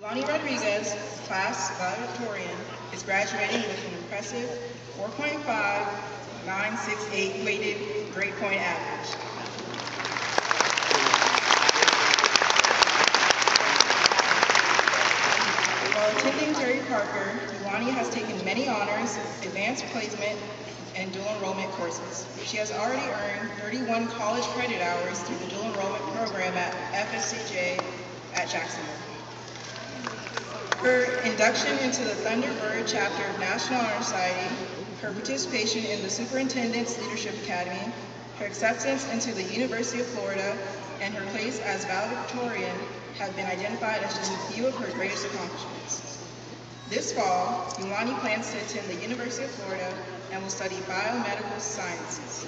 Yuanny Rodriguez, class valedictorian, is graduating with an impressive 4.5968 weighted grade point average. While attending Terry Parker, Yuanny has taken many honors, advanced placement, and dual enrollment courses. She has already earned 31 college credit hours through the dual enrollment program at FSCJ at Jacksonville. Her induction into the Thunderbird chapter of National Honor Society, her participation in the Superintendent's Leadership Academy, her acceptance into the University of Florida, and her place as valedictorian have been identified as just a few of her greatest accomplishments. This fall, Yuanny plans to attend the University of Florida and will study biomedical sciences.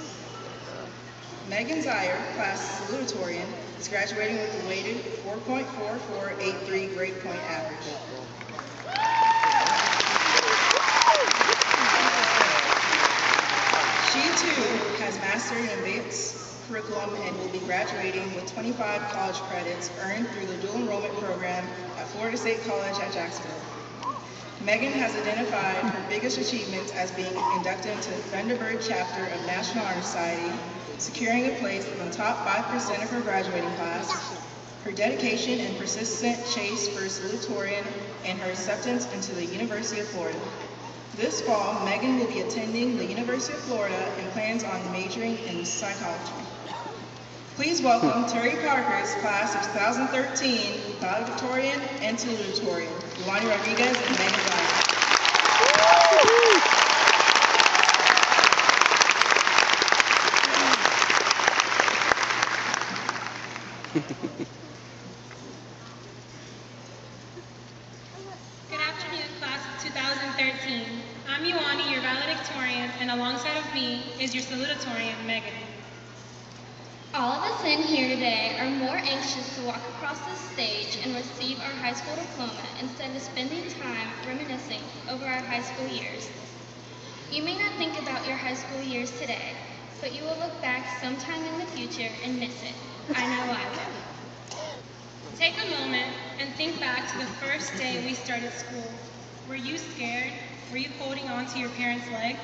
Megan Zier, class salutatorian, is graduating with a weighted 4.4483 grade point average. She too has mastered in advanced curriculum and will be graduating with 25 college credits earned through the dual enrollment program at Florida State College at Jacksonville. Megan has identified her biggest achievements as being inducted into the Thunderbird chapter of National Honor Society, securing a place in the top 5% of her graduating class, her dedication and persistent chase for salutatorian, and her acceptance into the University of Florida. This fall, Megan will be attending the University of Florida and plans on majoring in psychology. Please welcome Terry Parker's class of 2013 valedictorian and salutatorian, Yuanny Rodriguez and Megan Zier. Good afternoon, class of 2013. I'm Yuanny, your valedictorian, and alongside of me is your salutatorian, Megan. All of us in here today are more anxious to walk across this stage and receive our high school diploma instead of spending time reminiscing over our high school years. You may not think about your high school years today, but you will look back sometime in the future and miss it. I know I will. Take a moment and think back to the first day we started school. Were you scared? Were you holding on to your parents' leg?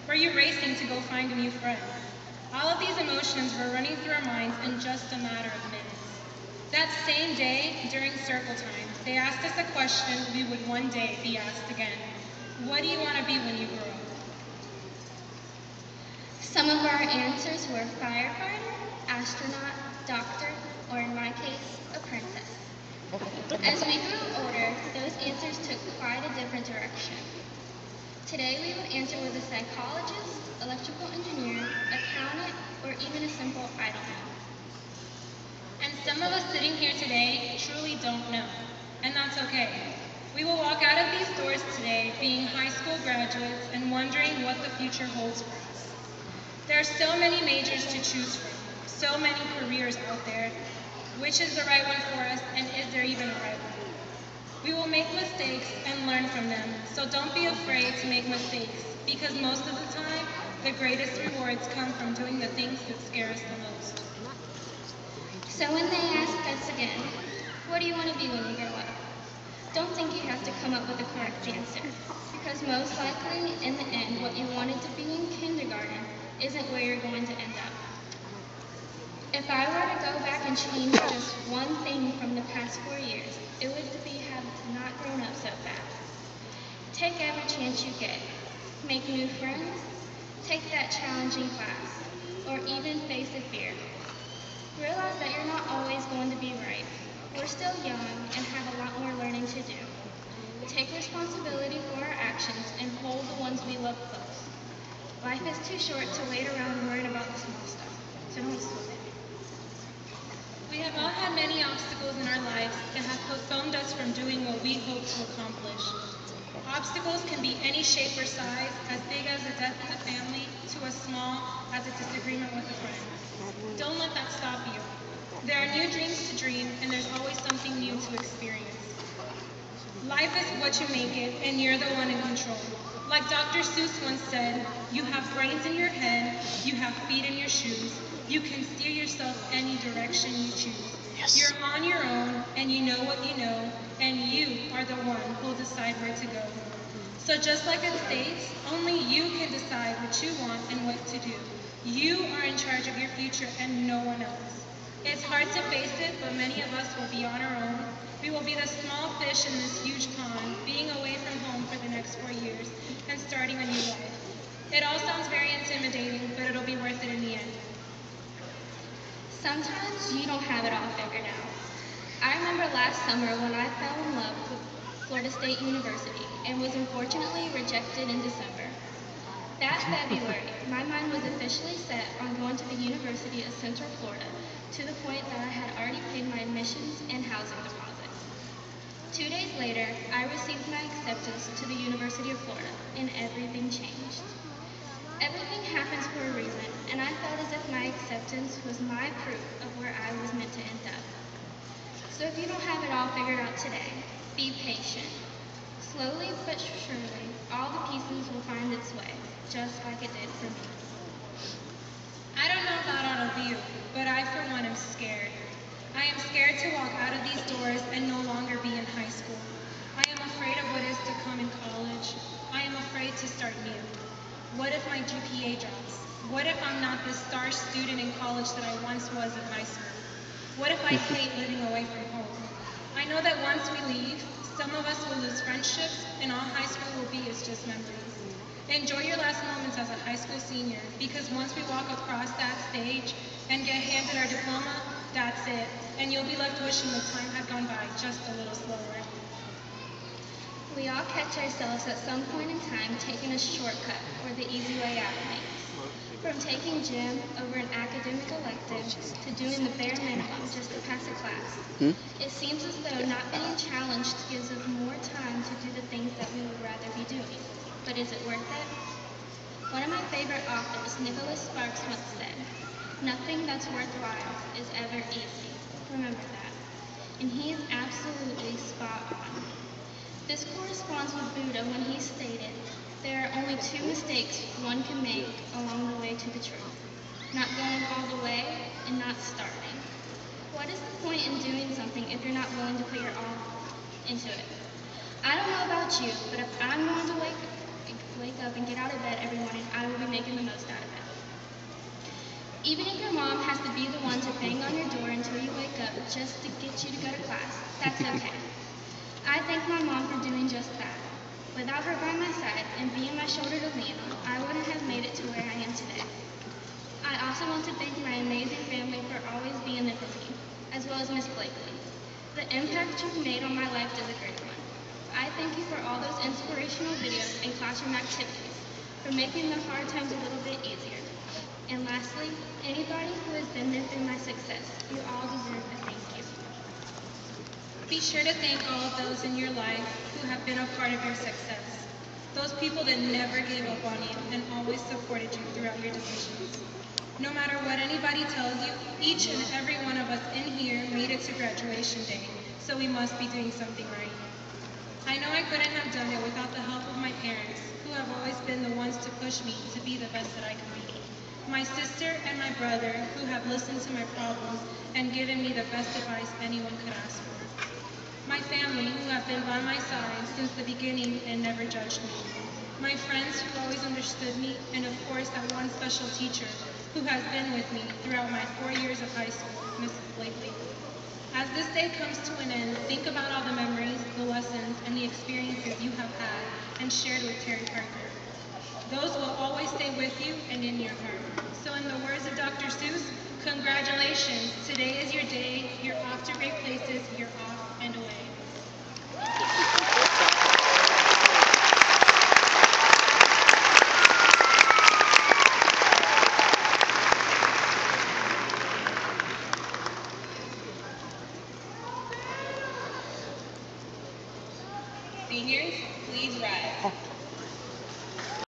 Were you racing to go find a new friend? All of these emotions were running through our minds in just a matter of minutes. That same day, during circle time, they asked us a question we would one day be asked again. What do you want to be when you grow up? Some of our answers were firefighter, astronaut, doctor, or in my case, a princess. As we grew older, those answers took quite a different direction. Today we would answer with a psychologist, electrical engineer, accountant, or even a simple I don't know. And some of us sitting here today truly don't know, and that's okay. We will walk out of these doors today being high school graduates and wondering what the future holds for us. There are so many majors to choose from, so many careers out there. Which is the right one for us, and is there even a right one? We will make mistakes and learn from them, so don't be afraid to make mistakes, because most of the time, the greatest rewards come from doing the things that scare us the most. So when they ask us again, what do you want to be when you grow up? Don't think you have to come up with a correct answer, because most likely, in the end, what you wanted to be in kindergarten isn't where you're going to end up. If I were to go back and change just one thing from the past 4 years, it would be having not grown up so fast. Take every chance you get. Make new friends, take that challenging class, or even face a fear. Realize that you're not always going to be right. We're still young and have a lot more learning to do. Take responsibility for our actions and hold the ones we love close. Life is too short to wait around worrying about the small stuff, so don't sweat it. We have all had many obstacles in our lives that have postponed us from doing what we hope to accomplish. Obstacles can be any shape or size, as big as a death in the family, to as small as a disagreement with a friend. Don't let that stop you. There are new dreams to dream, and there's always something new to experience. Life is what you make it, and you're the one in control. Like Dr. Seuss once said, you have brains in your head, you have feet in your shoes, you can steer yourself any direction you choose. Yes. You're on your own, and you know what you know, and you to go. So just like it states, only you can decide what you want and what to do. You are in charge of your future and no one else. It's hard to face it, but many of us will be on our own. We will be the small fish in this huge pond, being away from home for the next 4 years and starting a new life. It all sounds very intimidating, but it'll be worth it in the end. Sometimes you don't have it all figured out. I remember last summer when I fell in love with Florida State University and was unfortunately rejected in December. That February, my mind was officially set on going to the University of Central Florida to the point that I had already paid my admissions and housing deposit. 2 days later, I received my acceptance to the University of Florida and everything changed. Everything happens for a reason, and I felt as if my acceptance was my proof of where I was meant to end up. So if you don't have it all figured out today, be patient. Slowly but surely, all the pieces will find its way, just like it did for me. I don't know about all of you, but I for one am scared. I am scared to walk out of these doors and no longer be in high school. I am afraid of what is to come in college. I am afraid to start new. What if my GPA drops? What if I'm not the star student in college that I once was in high school? What if I hate living away from home? I know that once we leave, some of us will lose friendships, and all high school will be is just memories. Enjoy your last moments as a high school senior, because once we walk across that stage and get handed our diploma, that's it, and you'll be left wishing the time had gone by just a little slower. We all catch ourselves at some point in time taking a shortcut or the easy way out of things. From taking gym over an academic elective to doing the bare minimum just to pass a class. It seems as though not being challenged gives us more time to do the things that we would rather be doing. But is it worth it? One of my favorite authors, Nicholas Sparks, once said, "Nothing that's worthwhile is ever easy." Remember that. And he is absolutely spot on. This corresponds with Buddha when he stated, "There are only 2 mistakes one can make along the way to the truth. Not going all the way and not starting." What is the point in doing something if you're not willing to put your all into it? I don't know about you, but if I'm going to wake up and get out of bed every morning, I will be making the most out of it. Even if your mom has to be the one to bang on your door until you wake up just to get you to go to class, that's okay. I thank my mom for doing just that. Without her by my side and being my shoulder to lean on, I wouldn't have made it to where I am today. I also want to thank my amazing family for always being there for me, as well as Miss Blakely. The impact you've made on my life is a great one. I thank you for all those inspirational videos and classroom activities, for making the hard times a little bit easier. And lastly, anybody who has been there through my success, you all deserve a thank you. Be sure to thank all of those in your life who have been a part of your success. Those people that never gave up on you and always supported you throughout your decisions. No matter what anybody tells you, each and every one of us in here made it to graduation day, so we must be doing something right. I know I couldn't have done it without the help of my parents, who have always been the ones to push me to be the best that I can be. My sister and my brother, who have listened to my problems and given me the best advice anyone could ask for. My family, who have been by my side since the beginning and never judged me. My friends who always understood me, and of course that one special teacher who has been with me throughout my 4 years of high school, Mrs. Blakely. As this day comes to an end, think about all the memories, the lessons, and the experiences you have had and shared with Terry Parker. Those will always stay with you and in your heart. So in the words of Dr. Seuss, congratulations. Today is your day. You're off to great places. You're off and away. Seniors, please rise.